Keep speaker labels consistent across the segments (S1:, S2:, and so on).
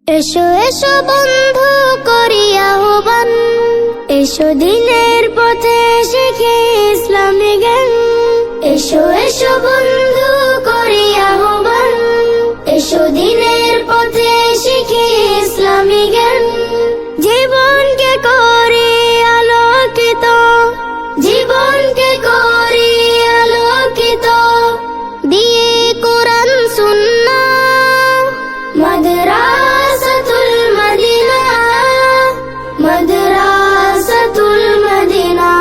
S1: এসো এসো বন্ধু করি আহ্বান, এসো দিনের পথে শিখে ইসলামী জ্ঞান। এসো এসো বন্ধু করি আহ্বান, এসো দিনের পথে শিখে ইসলামী জ্ঞান। জীবনকে করি আলোকিত, জীবনকে করি আলোকিত, দিয়ে কোরআন সুন্নাহ। মাদ্রাসাতুল মদিনা, মাদ্রাসাতুল মদিনা,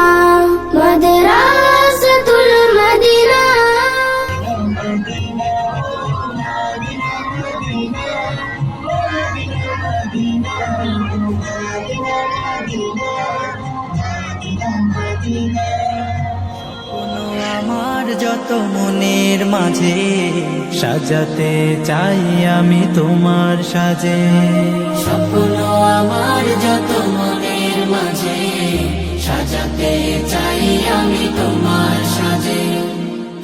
S1: মাদ্রাসাতুল মদিনা।
S2: কোনো আমার যত মনের মাঝে সাজাতে চাই আমি তোমার সাজে।
S3: স্বপ্ন আমার যত মনের মাঝে সাজাতে চাই আমি তোমার সাজে।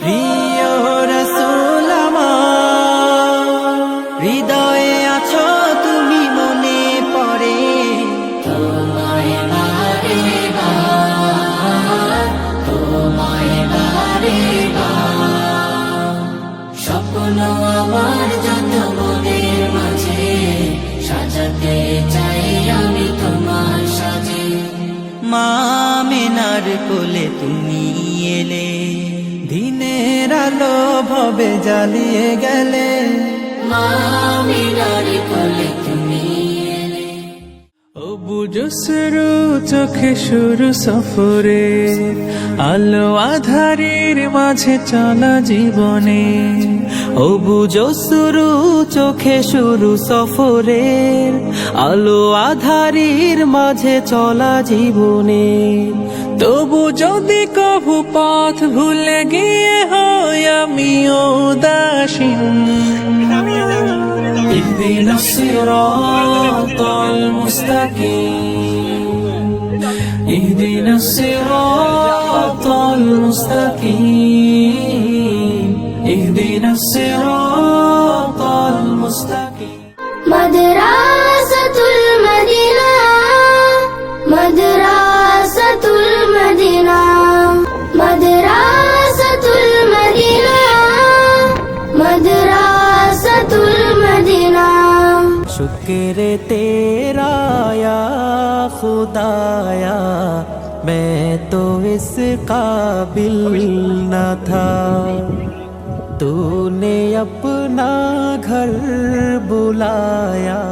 S2: প্রিয় রাসূল আমার, হৃদয়ে আছো তুমি মনে পড়ে।
S3: তোমায় বারে বার, তোমায় বারে বার। স্বপ্ন আমার যত মনের মাঝে সাজাতে চাই আমি তোমার সাজে।
S2: মা আমিনার কোলে তুমি এলে, দিনের আলো ভবে জ্বালিয়ে গেলে।
S3: মা আমিনার কোলে তুমি এলে।
S2: ও বুঝো শুরু চোখে শুরু সফরে, আলো আধারের মাঝে চলা জীবনে। ও বুঝো শুরু চোখে শুরু সফরের, আলো আধারের মাঝে চলা জীবনে। তবু যদি কভু পথ ভুলে গিয়ে হয় আমিও উদাসীন, اهدنا الصراط المستقيم، اهدنا الصراط المستقيم، اهدنا الصراط المستقيم।
S1: মাদ্রাসাতুল মদিনা, মাদ্রাসাতুল মদিনা, মাদ্রাসাতুল মদিনা, মাদ্রাসাতুল মদিনা।
S2: शुक्र तेरा या खुदाया, मैं तो इस काबिल न था। तूने अपना घर बुलाया,